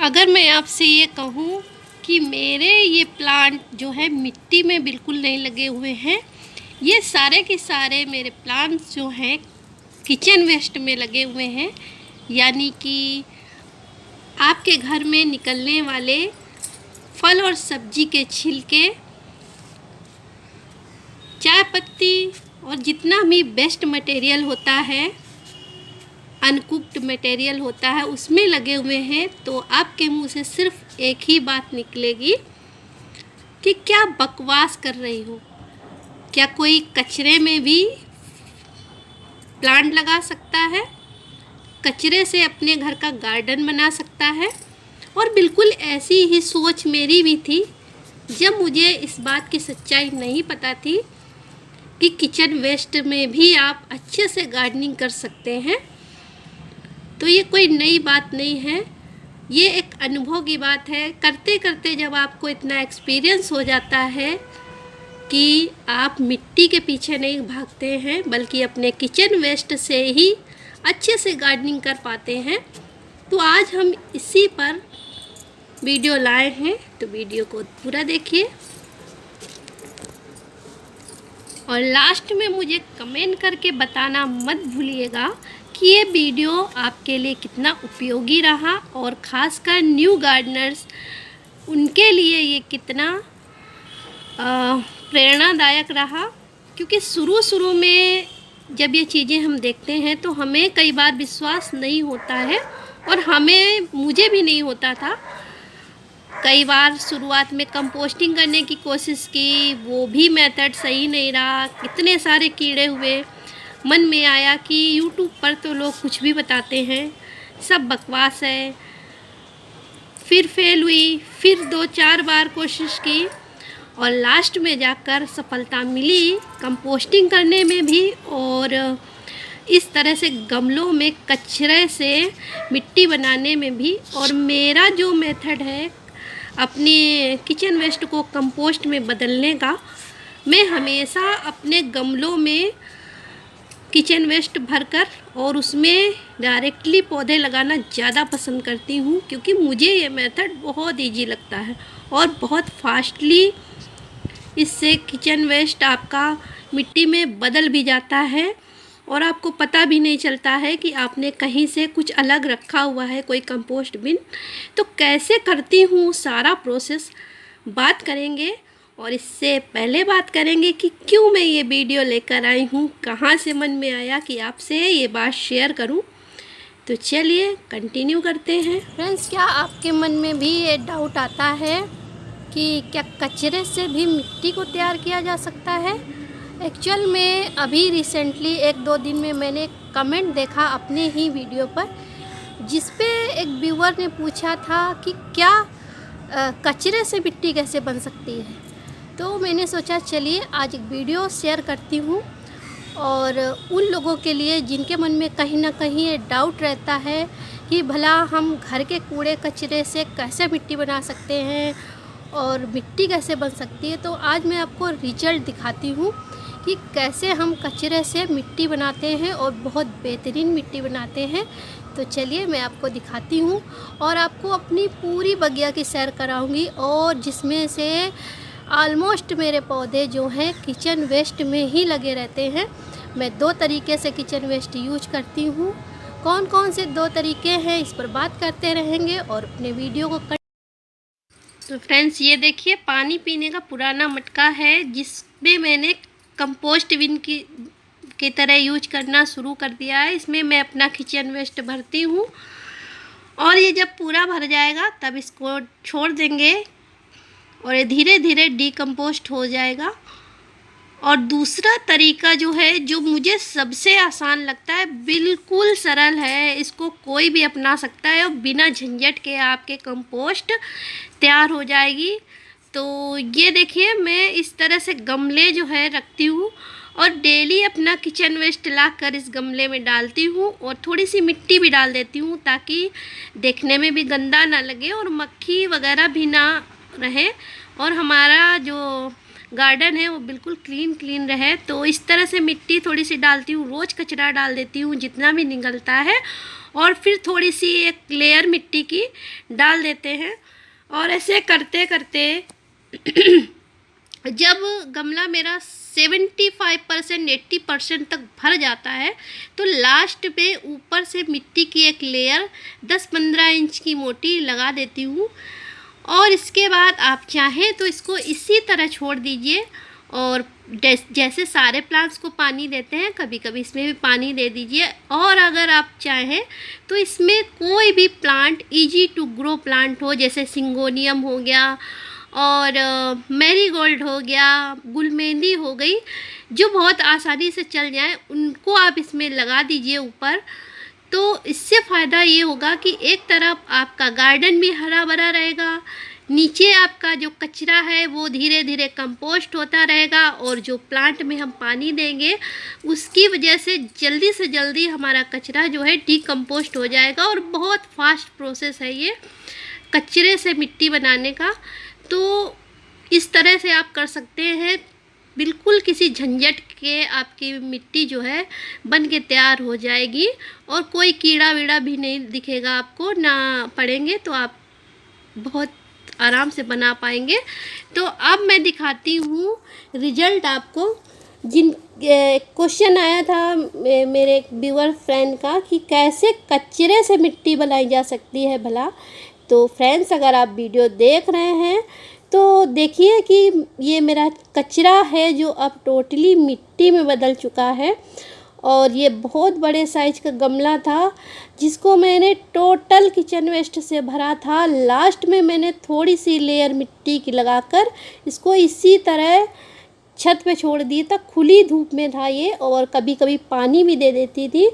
अगर मैं आपसे ये कहूँ कि मेरे ये प्लांट जो है मिट्टी में बिल्कुल नहीं लगे हुए हैं, ये सारे के सारे मेरे प्लांट्स जो हैं किचन वेस्ट में लगे हुए हैं। यानी कि आपके घर में निकलने वाले फल और सब्जी के छिलके, चाय पत्ती और जितना भी वेस्ट मटेरियल होता है, अनकुक्ड मटेरियल होता है, उसमें लगे हुए हैं। तो आपके मुंह से सिर्फ एक ही बात निकलेगी कि क्या बकवास कर रही हो। क्या कोई कचरे में भी प्लांट लगा सकता है? कचरे से अपने घर का गार्डन बना सकता है? और बिल्कुल ऐसी ही सोच मेरी भी थी जब मुझे इस बात की सच्चाई नहीं पता थी कि किचन वेस्ट में भी आप अच्छे से गार्डनिंग कर सकते हैं। तो ये कोई नई बात नहीं है, ये एक अनुभव की बात है। करते करते जब आपको इतना एक्सपीरियंस हो जाता है कि आप मिट्टी के पीछे नहीं भागते हैं बल्कि अपने किचन वेस्ट से ही अच्छे से गार्डनिंग कर पाते हैं, तो आज हम इसी पर वीडियो लाए हैं। तो वीडियो को पूरा देखिए और लास्ट में मुझे कमेंट करके बताना मत भूलिएगा कि ये वीडियो आपके लिए कितना उपयोगी रहा और ख़ासकर न्यू गार्डनर्स उनके लिए ये कितना प्रेरणादायक रहा। क्योंकि शुरू में जब ये चीज़ें हम देखते हैं तो हमें कई बार विश्वास नहीं होता है और मुझे भी नहीं होता था। कई बार शुरुआत में कंपोस्टिंग करने की कोशिश की, वो भी मेथड सही नहीं रहा, कितने सारे कीड़े हुए। मन में आया कि यूट्यूब पर तो लोग कुछ भी बताते हैं, सब बकवास है। फिर फेल हुई, फिर 2-4 बार कोशिश की और लास्ट में जाकर सफलता मिली कंपोस्टिंग करने में भी और इस तरह से गमलों में कचरे से मिट्टी बनाने में भी। और मेरा जो मेथड है अपने किचन वेस्ट को कंपोस्ट में बदलने का, मैं हमेशा अपने गमलों में किचन वेस्ट भरकर और उसमें डायरेक्टली पौधे लगाना ज़्यादा पसंद करती हूँ। क्योंकि मुझे ये मेथड बहुत इजी लगता है और बहुत फास्टली इससे किचन वेस्ट आपका मिट्टी में बदल भी जाता है और आपको पता भी नहीं चलता है कि आपने कहीं से कुछ अलग रखा हुआ है, कोई कंपोस्ट बिन। तो कैसे करती हूँ सारा प्रोसेस बात करेंगे और इससे पहले बात करेंगे कि क्यों मैं ये वीडियो लेकर आई हूँ, कहाँ से मन में आया कि आपसे ये बात शेयर करूँ। तो चलिए कंटिन्यू करते हैं। फ्रेंड्स, क्या आपके मन में भी ये डाउट आता है कि क्या कचरे से भी मिट्टी को तैयार किया जा सकता है? एक्चुअल में अभी रिसेंटली 1-2 दिन में मैंने कमेंट देखा अपने ही वीडियो पर, जिस पे एक व्यूअर ने पूछा था कि क्या कचरे से मिट्टी कैसे बन सकती है। तो मैंने सोचा चलिए आज एक वीडियो शेयर करती हूँ और उन लोगों के लिए जिनके मन में कहीं ना कहीं ये डाउट रहता है कि भला हम घर के कूड़े कचरे से कैसे मिट्टी बना सकते हैं और मिट्टी कैसे बन सकती है। तो आज मैं आपको रिजल्ट दिखाती हूँ कि कैसे हम कचरे से मिट्टी बनाते हैं और बहुत बेहतरीन मिट्टी बनाते हैं। तो चलिए मैं आपको दिखाती हूँ और आपको अपनी पूरी बगिया की सैर कराऊंगी और जिसमें से ऑलमोस्ट मेरे पौधे जो हैं किचन वेस्ट में ही लगे रहते हैं। मैं 2 तरीके से किचन वेस्ट यूज करती हूँ। कौन कौन से 2 तरीके हैं इस पर बात करते रहेंगे और अपने वीडियो को तो फ्रेंड्स, ये देखिए पानी पीने का पुराना मटका है जिसमें मैंने कंपोस्ट बिन की तरह यूज करना शुरू कर दिया है। इसमें मैं अपना किचन वेस्ट भरती हूँ और ये जब पूरा भर जाएगा तब इसको छोड़ देंगे और ये धीरे धीरे डिकम्पोस्ट हो जाएगा। और दूसरा तरीका जो है, जो मुझे सबसे आसान लगता है, बिल्कुल सरल है, इसको कोई भी अपना सकता है और बिना झंझट के आपके कंपोस्ट तैयार हो जाएगी। तो ये देखिए मैं इस तरह से गमले जो है रखती हूँ और डेली अपना किचन वेस्ट लाकर इस गमले में डालती हूँ और थोड़ी सी मिट्टी भी डाल देती हूँ ताकि देखने में भी गंदा ना लगे और मक्खी वगैरह भी ना रहे और हमारा जो गार्डन है वो बिल्कुल क्लीन रहे। तो इस तरह से मिट्टी थोड़ी सी डालती हूँ, रोज़ कचरा डाल देती हूँ जितना भी निकलता है, और फिर थोड़ी सी एक लेयर मिट्टी की डाल देते हैं। और ऐसे करते करते जब गमला मेरा 75% 80% तक भर जाता है तो लास्ट पे ऊपर से मिट्टी की एक लेयर 10-15 इंच की मोटी लगा देती हूँ। और इसके बाद आप चाहें तो इसको इसी तरह छोड़ दीजिए, और जैसे सारे प्लांट्स को पानी देते हैं कभी कभी इसमें भी पानी दे दीजिए। और अगर आप चाहें तो इसमें कोई भी plant easy to grow plant हो, जैसे सिंगोनियम हो गया और मैरीगोल्ड हो गया, गुलमेंदी हो गई, जो बहुत आसानी से चल जाए, उनको आप इसमें लगा दीजिए ऊपर। तो इससे फ़ायदा ये होगा कि एक तरफ आपका गार्डन भी हरा भरा रहेगा, नीचे आपका जो कचरा है वो धीरे धीरे कंपोस्ट होता रहेगा, और जो प्लांट में हम पानी देंगे उसकी वजह से जल्दी हमारा कचरा जो है डिकम्पोस्ट हो जाएगा। और बहुत फास्ट प्रोसेस है ये कचरे से मिट्टी बनाने का। तो इस तरह से आप कर सकते हैं, बिल्कुल किसी झंझट के आपकी मिट्टी जो है बन के तैयार हो जाएगी, और कोई कीड़ा वीड़ा भी नहीं दिखेगा आपको, ना पड़ेंगे, तो आप बहुत आराम से बना पाएंगे। तो अब मैं दिखाती हूँ रिजल्ट आपको। जिन क्वेश्चन आया था मेरे एक व्यूअर फ्रेंड का कि कैसे कचरे से मिट्टी बनाई जा सकती है भला। तो फ्रेंड्स, अगर आप वीडियो देख रहे हैं तो देखिए कि ये मेरा कचरा है जो अब टोटली मिट्टी में बदल चुका है। और ये बहुत बड़े साइज का गमला था जिसको मैंने टोटल किचन वेस्ट से भरा था। लास्ट में मैंने थोड़ी सी लेयर मिट्टी की लगाकर इसको इसी तरह छत पे छोड़ दी था। खुली धूप में था ये, और कभी कभी पानी भी दे देती थी,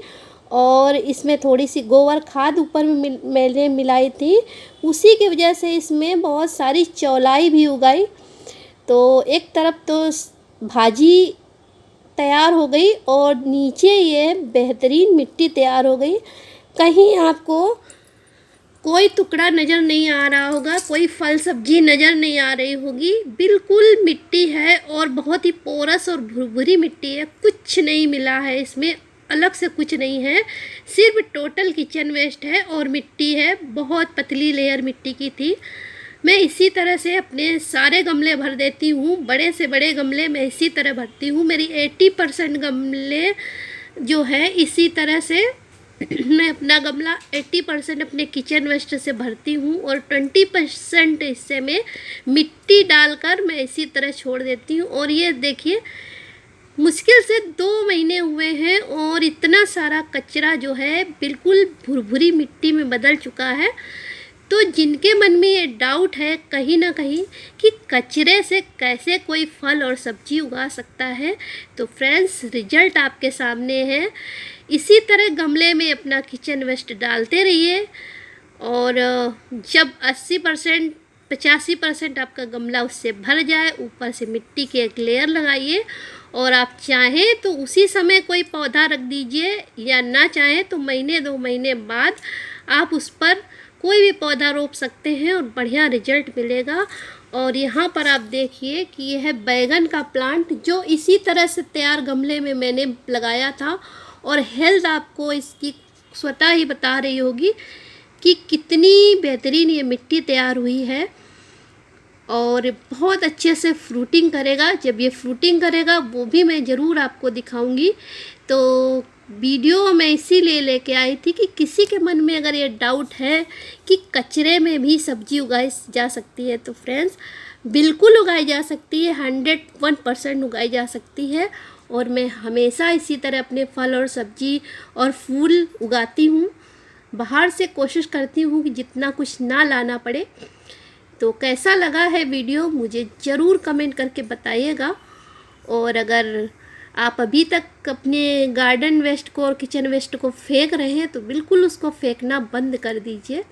और इसमें थोड़ी सी गोबर खाद ऊपर में मैंने मिलाई थी। उसी की वजह से इसमें बहुत सारी चौलाई भी उगाई। तो एक तरफ तो भाजी तैयार हो गई और नीचे ये बेहतरीन मिट्टी तैयार हो गई। कहीं आपको कोई टुकड़ा नज़र नहीं आ रहा होगा, कोई फल सब्जी नज़र नहीं आ रही होगी, बिल्कुल मिट्टी है और बहुत ही पोरस और भुरभुरी मिट्टी है। कुछ नहीं मिला है इसमें, अलग से कुछ नहीं है, सिर्फ टोटल किचन वेस्ट है और मिट्टी है। बहुत पतली लेयर मिट्टी की थी। मैं इसी तरह से अपने सारे गमले भर देती हूँ, बड़े से बड़े गमले मैं इसी तरह भरती हूँ। मेरी 80% गमले जो है इसी तरह से मैं अपना गमला 80% अपने किचन वेस्ट से भरती हूँ, और 20% हिस्से में मिट्टी डालकर मैं इसी तरह छोड़ देती हूँ। और ये देखिए, मुश्किल से 2 महीने हुए हैं और इतना सारा कचरा जो है बिल्कुल भुरभुरी मिट्टी में बदल चुका है। तो जिनके मन में ये डाउट है कहीं ना कहीं कि कचरे से कैसे कोई फल और सब्जी उगा सकता है, तो फ्रेंड्स, रिजल्ट आपके सामने है। इसी तरह गमले में अपना किचन वेस्ट डालते रहिए, और जब 80% 85% आपका गमला उससे भर जाए, ऊपर से मिट्टी की एक लेयर लगाइए। और आप चाहें तो उसी समय कोई पौधा रख दीजिए, या ना चाहें तो महीने 2 महीने बाद आप उस पर कोई भी पौधा रोप सकते हैं और बढ़िया रिजल्ट मिलेगा। और यहाँ पर आप देखिए कि यह है बैगन का प्लांट, जो इसी तरह से तैयार गमले में मैंने लगाया था, और हेल्थ आपको इसकी स्वतः ही बता रही होगी कि कितनी बेहतरीन ये मिट्टी तैयार हुई है, और बहुत अच्छे से फ्रूटिंग करेगा। जब ये फ्रूटिंग करेगा वो भी मैं ज़रूर आपको दिखाऊंगी। तो वीडियो मैं इसीलिए लेके आई थी कि किसी के मन में अगर ये डाउट है कि कचरे में भी सब्जी उगाई जा सकती है, तो फ्रेंड्स, बिल्कुल उगाई जा सकती है, 101% उगाई जा सकती है। और मैं हमेशा इसी तरह अपने फल और सब्जी और फूल उगाती हूँ। बाहर से कोशिश करती हूँ कि जितना कुछ ना लाना पड़े। तो कैसा लगा है वीडियो मुझे ज़रूर कमेंट करके बताइएगा। और अगर आप अभी तक अपने गार्डन वेस्ट को और किचन वेस्ट को फेंक रहे हैं तो बिल्कुल उसको फेंकना बंद कर दीजिए।